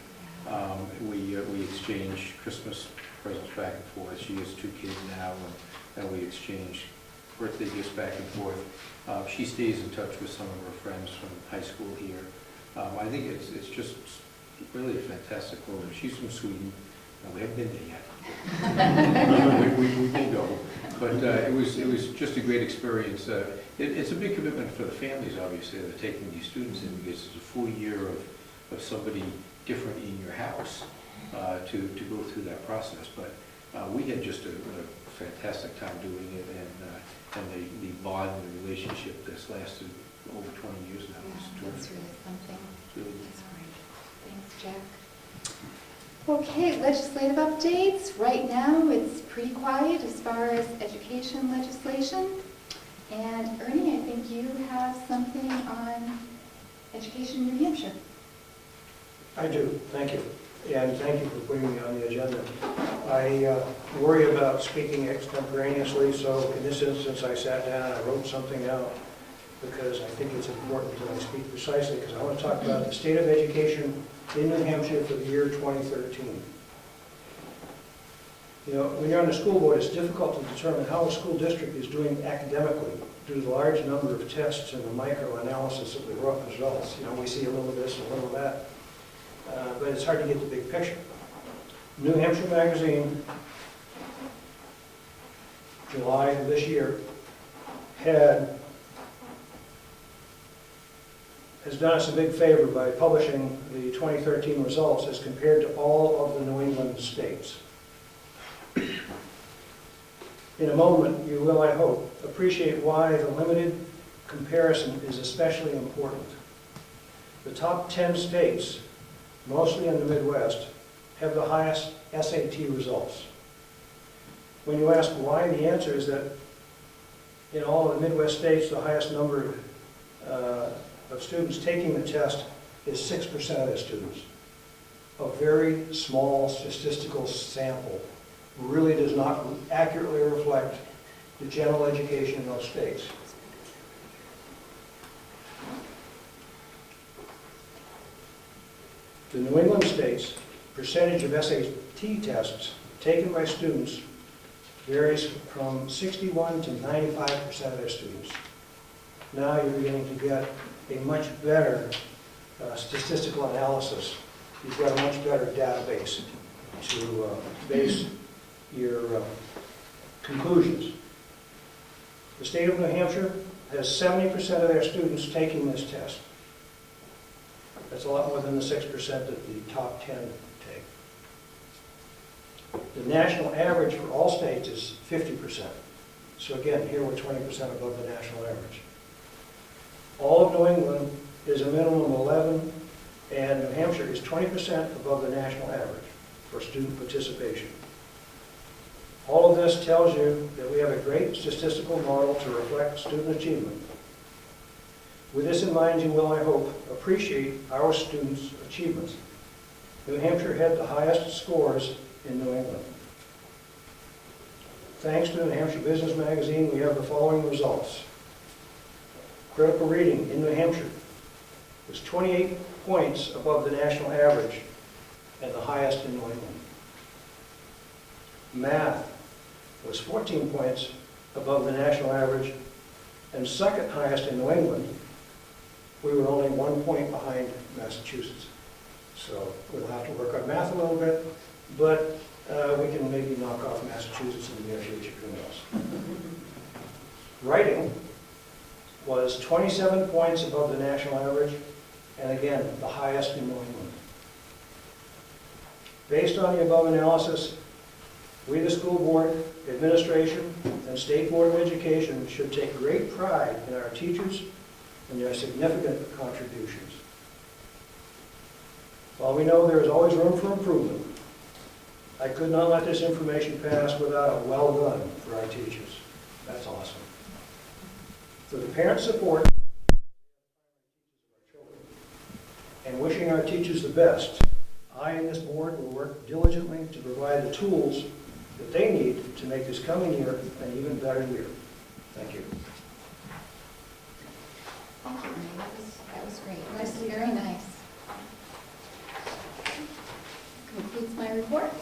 Speaker 4: We exchange Christmas presents back and forth. She has 2 kids now, and we exchange birthday gifts back and forth. She stays in touch with some of her friends from high school here. I think it's just really a fantastic program. She's from Sweden. We haven't been there yet. we will go. But it was just a great experience. It's a big commitment for the families, obviously, that are taking these students in, because it's a full year of somebody different in your house to go through that process. But we had just a fantastic time doing it, and the bond and the relationship that's lasted over 20 years now.
Speaker 7: Yeah, that's really something.
Speaker 4: Really
Speaker 7: That's great. Thanks, Jack. Okay, legislative updates. Right now, it's pretty quiet as far as education legislation. And Ernie, I think you have something on education in New Hampshire.
Speaker 13: I do, thank you. And thank you for putting me on the agenda. I worry about speaking extemporaneously, so in this instance, I sat down and I wrote something out because I think it's important that I speak precisely, because I want to talk about the state of education in New Hampshire for the year 2013. You know, when you're on the school board, it's difficult to determine how a school district is doing academically due to the large number of tests and the micro-analysis of the rough results. You know, we see a little of this, a little of that, but it's hard to get the big picture. New Hampshire Magazine, July of this year, had has done us a big favor by publishing the 2013 results as compared to all of the New England states. In a moment, you will, I hope, appreciate why the limited comparison is especially important. The top 10 states, mostly in the Midwest, have the highest SAT results. When you ask why, the answer is that in all of the Midwest states, the highest number of students taking the test is 6% of the students. A very small statistical sample really does not accurately reflect the general education in those states. The New England states' percentage of SAT tests taken by students varies from 61 to 95% of their students. Now you're beginning to get a much better statistical analysis. You've got a much better database to base your conclusions. The state of New Hampshire has 70% of their students taking this test. That's a lot more than the 6% that the top 10 take. The national average for all states is 50%. So again, here we're 20% above the national average. All of New England is a minimum of 11, and New Hampshire is 20% above the national average for student participation. All of this tells you that we have a great statistical model to reflect student achievement. With this in mind, you will, I hope, appreciate our students' achievements. New Hampshire had the highest scores in New England. Thanks to New Hampshire Business Magazine, we have the following results. Critical reading in New Hampshire was 28 points above the national average and the highest in New England. Math was 14 points above the national average and second highest in New England. We were only 1 point behind Massachusetts. So we'll have to work on math a little bit, but we can maybe knock off Massachusetts in the near future, who knows. Writing was 27 points above the national average, and again, the highest in New England. Based on the above analysis, we, the school board, administration, and State Board of Education should take great pride in our teachers and their significant contributions. While we know there is always room for improvement, I could not let this information pass without a well done for our teachers. That's awesome. For the parent support and wishing our teachers the best, I and this board will work diligently to provide the tools that they need to make this coming year an even better year. Thank you.
Speaker 7: Thank you, Renee. That was great. That was very nice. Concludes my report.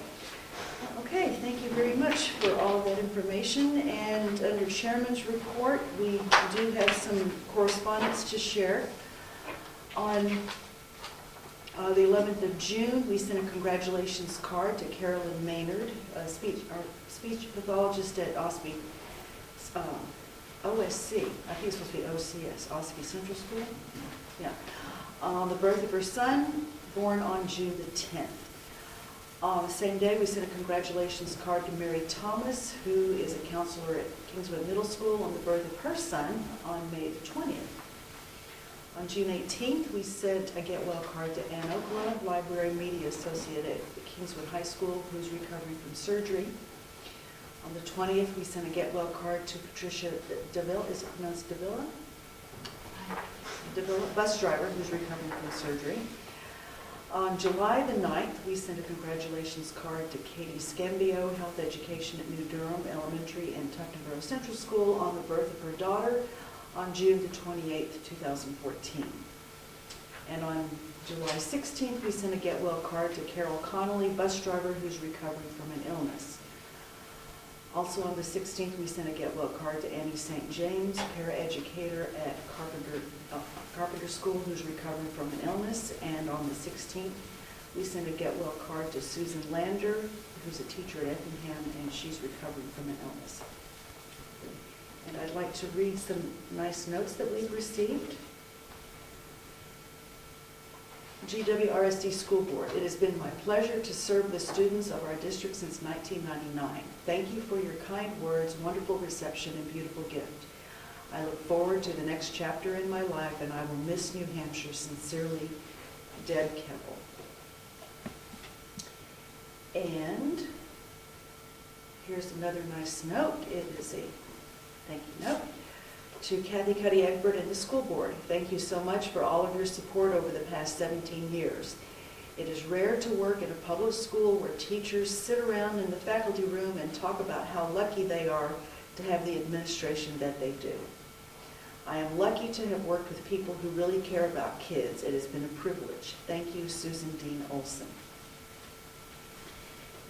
Speaker 1: Okay, thank you very much for all of that information. And under Chairman's report, we do have some correspondence to share. On the 11th of June, we sent a congratulations card to Carolyn Maynard, our speech pathologist at OSPI, OSC. I think it's supposed to be OCS, OSPI Central School. Yeah. On the birth of her son, born on June the 10th. On the same day, we sent a congratulations card to Mary Thomas, who is a counselor at Kingswood Middle School, on the birth of her son on May the 20th. On June 18th, we sent a get well card to Ann Oakland, Library Media Associate at Kingswood High School, who's recovering from surgery. On the 20th, we sent a get well card to Patricia DeVille, is it pronounced Davila? Davila, bus driver, who's recovering from surgery. On July the 9th, we sent a congratulations card to Katie Scambio, Health Education at New Durham Elementary and Tucton Grove Central School, on the birth of her daughter on June the 28th, 2014. And on July 16th, we sent a get well card to Carol Connolly, bus driver who's recovering from an illness. Also on the 16th, we sent a get well card to Annie St. James, paraeducator at Carpenter School, who's recovering from an illness. And on the 16th, we sent a get well card to Susan Lander, who's a teacher at Effingham, and she's recovering from an illness. And I'd like to read some nice notes that we've received. GWRSD School Board. It has been my pleasure to serve the students of our district since 1999. Thank you for your kind words, wonderful reception, and beautiful gift. I look forward to the next chapter in my life, and I will miss New Hampshire. Sincerely, Deb Keppel. And here's another nice note. It is a thank you note to Kathy Cuddy Egbert and the school board. Thank you so much for all of your support over the past 17 years. It is rare to work in a public school where teachers sit around in the faculty room and talk about how lucky they are to have the administration that they do. I am lucky to have worked with people who really care about kids. It has been a privilege. Thank you, Susan Dean Olson.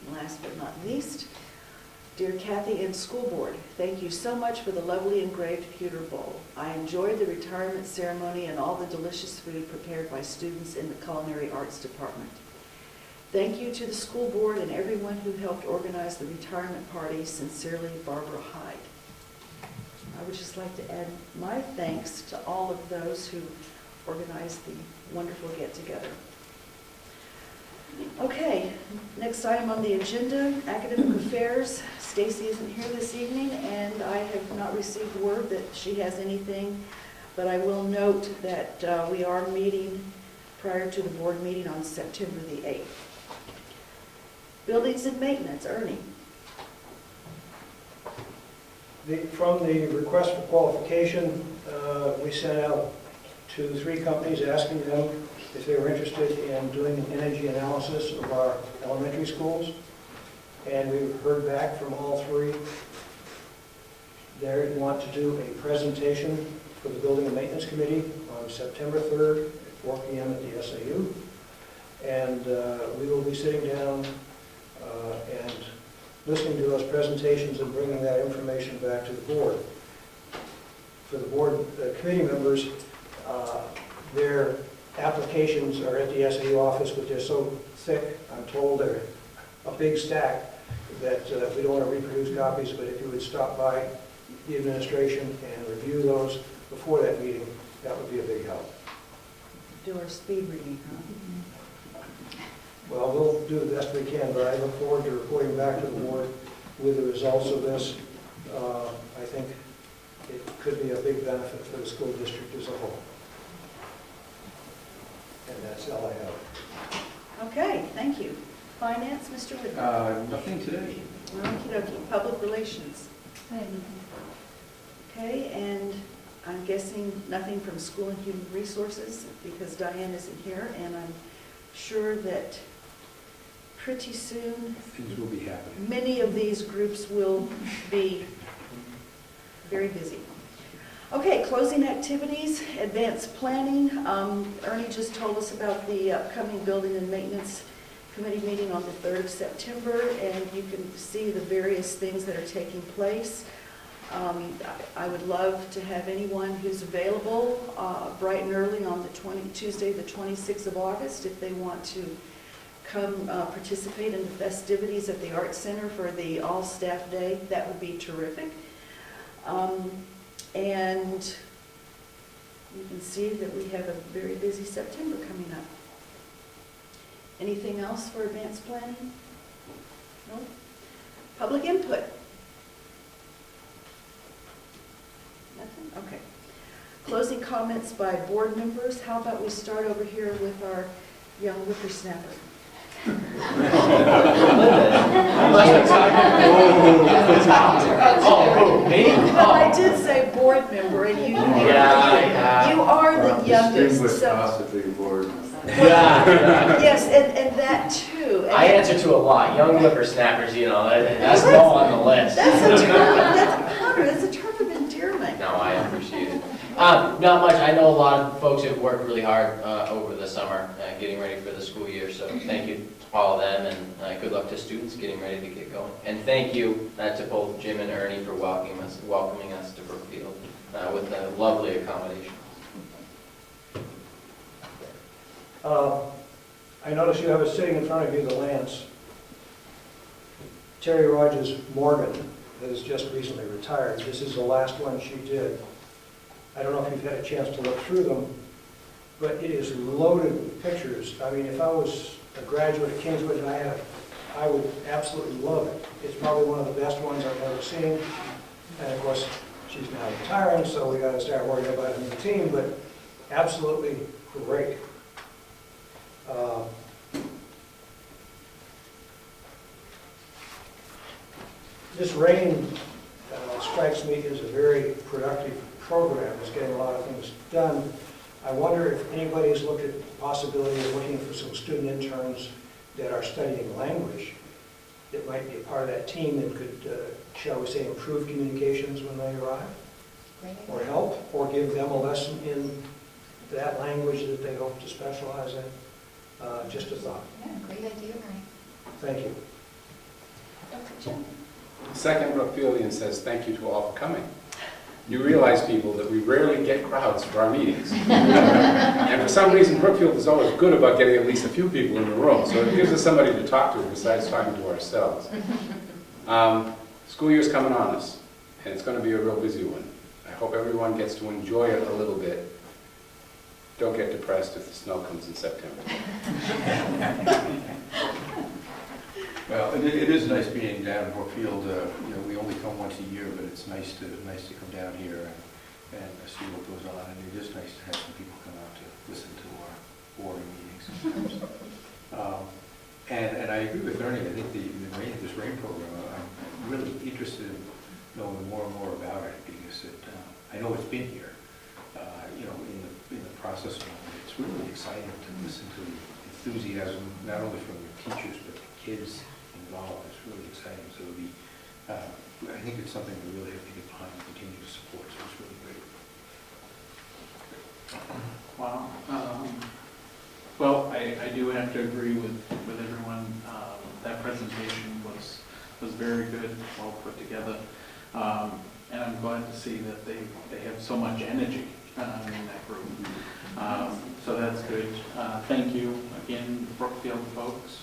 Speaker 1: And last but not least, dear Kathy and school board, thank you so much for the lovely engraved pewter bowl. I enjoyed the retirement ceremony and all the delicious food prepared by students in the culinary arts department. Thank you to the school board and everyone who helped organize the retirement party. Sincerely, Barbara Hyde. I would just like to add my thanks to all of those who organized the wonderful get-together. Okay, next item on the agenda, academic affairs. Stacy isn't here this evening, and I have not received word that she has anything, but I will note that we are meeting prior to the board meeting on September the 8th. Buildings and maintenance, Ernie.
Speaker 13: From the request for qualification, we sent out to 3 companies asking them if they were interested in doing an energy analysis of our elementary schools. And we've heard back from all 3. They want to do a presentation for the Building and Maintenance Committee on September 3rd at 4 p.m. at the SAU. And we will be sitting down and listening to those presentations and bringing that information back to the board. For the board committee members, their applications are at the SAU office, but they're so thick, I'm told they're a big stack, that we don't want to reproduce copies, but if you would stop by the administration and review those before that meeting, that would be a big help.
Speaker 1: Do our speed reading, huh?
Speaker 13: Well, we'll do the best we can, but I look forward to reporting back to the board with the results of this. I think it could be a big benefit for the school district as a whole. And that's all I have.
Speaker 1: Okay, thank you. Finance, Mr. Whitman.
Speaker 4: Nothing today.
Speaker 1: Okey-dokey. Public relations.
Speaker 6: I have nothing.
Speaker 1: Okay, and I'm guessing nothing from School and Human Resources because Diane isn't here, and I'm sure that pretty soon
Speaker 4: Things will be happening.
Speaker 1: many of these groups will be very busy. Okay, closing activities, advanced planning. Ernie just told us about the upcoming Building and Maintenance Committee meeting on the 3rd of September, and you can see the various things that are taking place. I would love to have anyone who's available bright and early on Tuesday, the 26th of August, if they want to come participate in the festivities at the Arts Center for the all-staff day. That would be terrific. And you can see that we have a very busy September coming up. Anything else for advanced planning? No? Public input? Nothing? Okay. Closing comments by board members. How about we start over here with our young whippersnapper?
Speaker 2: Oh, me?
Speaker 1: Well, I did say board member, and you are the youngest, so.
Speaker 3: Possibly board.
Speaker 1: Yes, and that too.
Speaker 2: I answer to a lot. Young whippersnappers, you know, that's low on the list.
Speaker 1: That's a term, Hunter, that's a term of endearment.
Speaker 2: No, I appreciate it. Not much. I know a lot of folks have worked really hard over the summer getting ready for the school year, so thank you to all of them, and good luck to students getting ready to get going. And thank you to both Jim and Ernie for welcoming us to Brookfield with the lovely accommodations.
Speaker 13: I notice you have it sitting in front of you, the Lance. Terry Rogers Morgan has just recently retired. This is the last one she did. I don't know if you've had a chance to look through them, but it is loaded with pictures. I mean, if I was a graduate at Kingswood and I would absolutely love it. It's probably one of the best ones I've ever seen. And of course, she's now retiring, so we got to start worrying about a new team, but absolutely great. This RAIN strikes me as a very productive program. It's getting a lot of things done. I wonder if anybody's looked at the possibility of looking for some student interns that are studying language that might be a part of that team that could, shall we say, improve communications when they arrive, or help, or give them a lesson in that language that they hope to specialize in. Just a thought.
Speaker 7: Yeah, great idea, Mary.
Speaker 13: Thank you.
Speaker 7: Dr. Jim?
Speaker 3: Second Brookfieldian says, thank you to all for coming. You realize, people, that we rarely get crowds for our meetings. And for some reason, Brookfield is always good about getting at least a few people in the room, so it gives us somebody to talk to besides talking to ourselves. School year's coming on us, and it's going to be a real busy one. I hope everyone gets to enjoy it a little bit. Don't get depressed if the snow comes in September.
Speaker 4: Well, it is nice being down in Brookfield. You know, we only come once a year, but it's nice to come down here and see what goes on. And it is nice to have some people come out to listen to our board meetings sometimes. And I agree with Ernie. I think this RAIN program, I'm really interested in knowing more and more about it because I know it's been here. You know, in the process of it, it's really exciting to listen to the enthusiasm not only from the teachers but the kids involved. It's really exciting. So it'll be, I think it's something we really have to get behind and continue to support. So it's really great.
Speaker 14: Wow. Well, I do have to agree with everyone. That presentation was very good, well put together. And I'm glad to see that they have so much energy in that group. So that's good. Thank you again, Brookfield folks,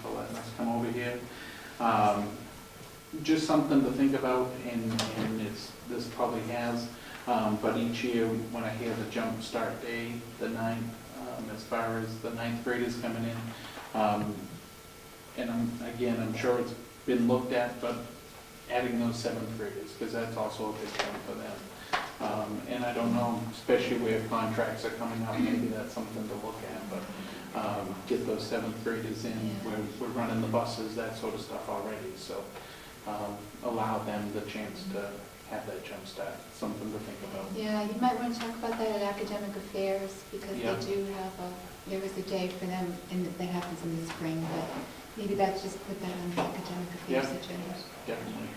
Speaker 14: for letting us come over here. Just something to think about, and this probably has, but each year when I hear the jump start day, the 9th, as far as the 9th graders coming in, and I'm sure it's been looked at, but adding those 7th graders, because that's also a big one for them. And I don't know, especially where contracts are coming up, maybe that's something to look at, but get those 7th graders in. We're running the buses, that sort of stuff already, so allow them the chance to have that jump start, something to think about.
Speaker 7: Yeah, you might want to talk about that at Academic Affairs, because they do have there was a day for them that happens in the spring, but maybe that's just put that on the Academic Affairs agenda.
Speaker 14: Definitely.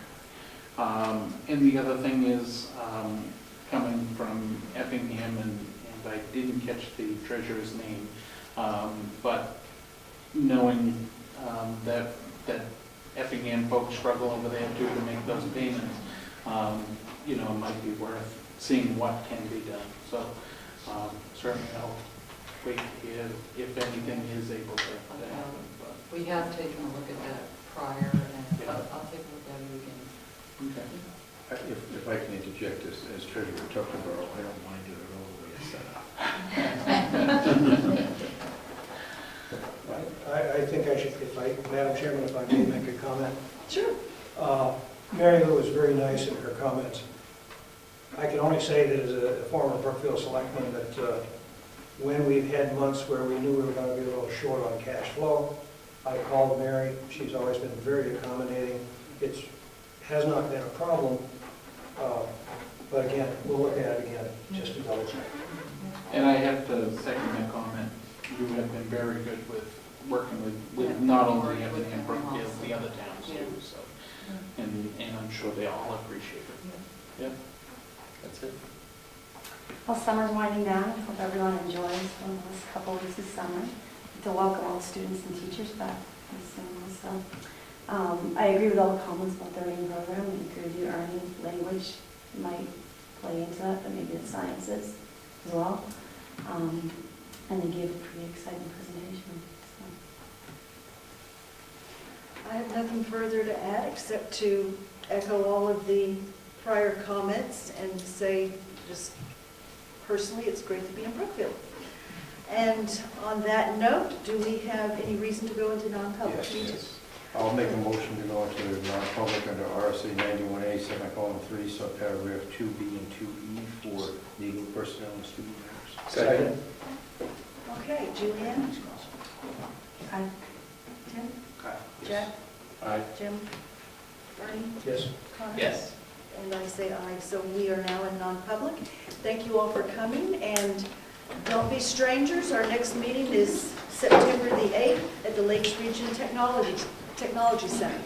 Speaker 14: And the other thing is, coming from Effingham, and I didn't catch the treasurer's name, but knowing that Effingham folks struggle over there too to make those payments, you know, it might be worth seeing what can be done. So certainly I'll wait to hear if anything is able to happen. But
Speaker 12: We have taken a look at that prior, and I'll take a look at it again.
Speaker 14: okay.
Speaker 4: If I can interject as treasurer of Tuckerborough, I don't mind it at all the way it's set up.
Speaker 13: I think I should, Madam Chairman, if I may make a comment.
Speaker 1: Sure.
Speaker 13: Mary Lou was very nice in her comments. I can only say that as a former Brookfield selectman that when we've had months where we knew we were going to be a little short on cash flow, I called Mary. She's always been very accommodating. It has not been a problem, but again, we'll look at it again, just to double check.
Speaker 14: And I have to second that comment. You have been very good with working with not only Effingham, Brookfield, the other towns too. So, and I'm sure they all appreciate it. Yeah, that's it.
Speaker 11: Well, summer's winding down. I hope everyone enjoys one of those couple weeks of summer. To welcome all students and teachers back this summer. So, I agree with all the comments about the RAIN program. I agree with you, Ernie. Language might play into that, but maybe the sciences as well. And they gave a pretty exciting presentation. So.
Speaker 1: I have nothing further to add except to echo all of the prior comments and say, just personally, it's great to be in Brookfield. And on that note, do we have any reason to go into non-public?
Speaker 4: Yes. I'll make a motion to go into non-public under RSA 91A, semicolon 3, subparagraph 2B and 2E for legal personnel and student matters.
Speaker 3: Second.
Speaker 1: Okay, Julianne?
Speaker 11: Aye.
Speaker 1: Tim?
Speaker 3: Aye.
Speaker 1: Jack?
Speaker 3: Aye.
Speaker 1: Jim? Bernie?
Speaker 13: Yes.
Speaker 1: Connor?
Speaker 2: Yes.
Speaker 1: And I say aye, so we are now in non-public. Thank you all for coming, and don't be strangers. Our next meeting is September the 8th at the Lakes Region Technology Center.